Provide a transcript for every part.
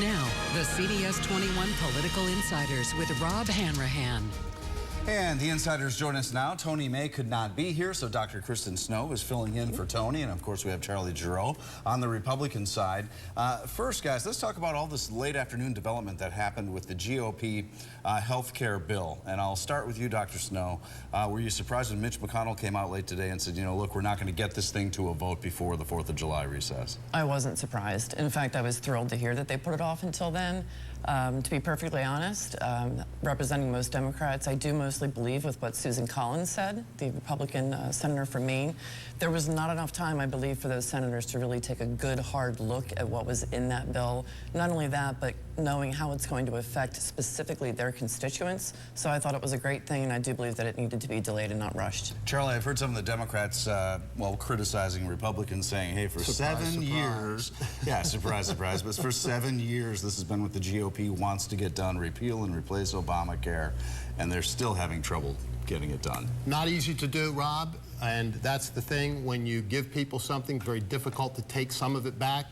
Now, the CBS 21 Political Insiders with Rob Hanrahan. And the insiders join us now. Tony May could not be here, so Dr. Kirstin Snow is filling in for Tony. And, of course, we have Charlie Gerow on the Republican side. First, guys, let's talk about all this late afternoon development that happened with the GOP health care bill. And I'll start with you, Dr. Snow. Were you surprised when Mitch McConnell came out late today and said, you know, look, we're not going to get this thing to a vote before the 4th of July recess? I wasn't surprised. In fact, I was thrilled to hear that they put it off until then. To be perfectly honest, representing most Democrats, I do mostly believe with what Susan Collins said, the Republican senator from Maine. There was not enough time, I believe, for those senators to really take a good, hard look at what was in that bill. Not only that, but knowing how it's going to affect specifically their constituents. So I thought it was a great thing, and I do believe that it needed to be delayed and not rushed. Charlie, I've heard some of the Democrats, well, criticizing Republicans, saying, hey, for surprise, 7 years, yeah, surprise, surprise, but for 7 years, this has been what the GOP wants to get done, repeal and replace Obamacare, and they're still having trouble getting it done. Not easy to do, Rob, and that's the thing. When you give people something, very difficult to take some of it back.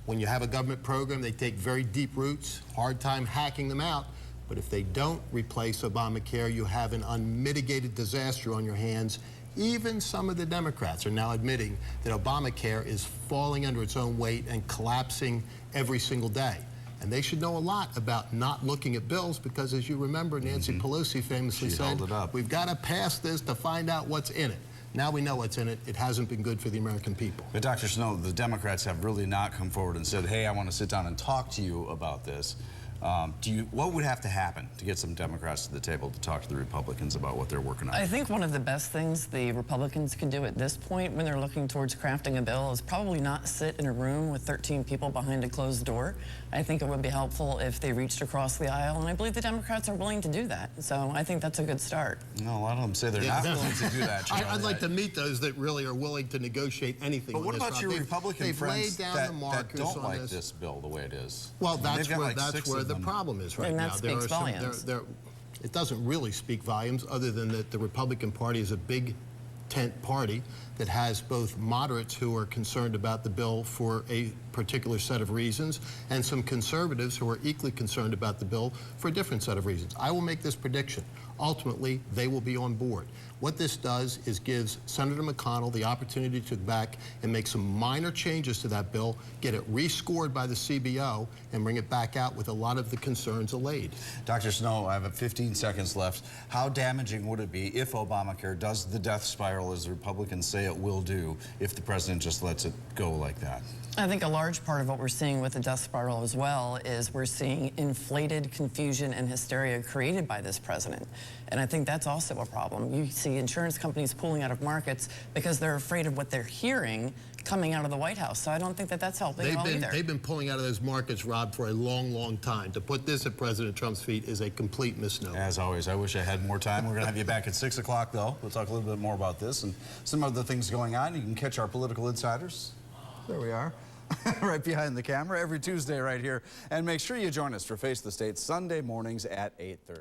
When you have a government program, they take very deep roots, hard time hacking them out. But if they don't replace Obamacare, you have an unmitigated disaster on your hands. Even some of the Democrats are now admitting that Obamacare is falling under its own weight and collapsing every single day. And they should know a lot about not looking at bills because, as you remember, Nancy Pelosi famously said, we've got to pass this to find out what's in it. Now we know what's in it. It hasn't been good for the American people. But Dr. Snow, the Democrats have really not come forward and said, hey, I want to sit down and talk to you about this. What would have to happen to get some Democrats to the table to talk to the Republicans about what they're working on? I think one of the best things the Republicans can do at this point when they're looking towards crafting a bill is probably not sit in a room with 13 people behind a closed door. I think it would be helpful if they reached across the aisle, and I believe the Democrats are willing to do that. So I think that's a good start. No, a lot of them say they're not willing to do that, Charlie. I'd like to meet those that really are willing to negotiate anything. But what about your Republican friends that don't like this this bill the way it is? Well, that's where the problem is right and that now. Speaks volumes. It doesn't really speak volumes other than that the Republican Party is a big tent party that has both moderates who are concerned about the bill for a particular set of reasons and some conservatives who are equally concerned about the bill for a different set of reasons. I will make this prediction. Ultimately, they will be on board. What this does is gives Senator McConnell the opportunity to go back and make some minor changes to that bill, get it rescored by the CBO, and bring it back out with a lot of the concerns allayed. Dr. Snow, I have 15 seconds left. How damaging would it be if Obamacare does the death spiral, as the Republicans say it will do, if the president just lets it go like that? I think a large part of what we're seeing with the death spiral as well is we're seeing inflated confusion and hysteria created by this president. And I think that's also a problem. You see insurance companies pulling out of markets because they're afraid of what they're hearing coming out of the White House. So I don't think that that's helping at all either. They've been pulling out of those markets, Rob, for a long, long time. To put this at President Trump's feet is a complete misnomer. As always, I wish I had more time. We're going to have you back at 6 o'clock, though. We'll talk a little bit more about this and some other things going on. You can catch our political insiders. There we are. Right behind the camera every Tuesday right here. And make sure you join us for Face the State Sunday mornings at 8:30.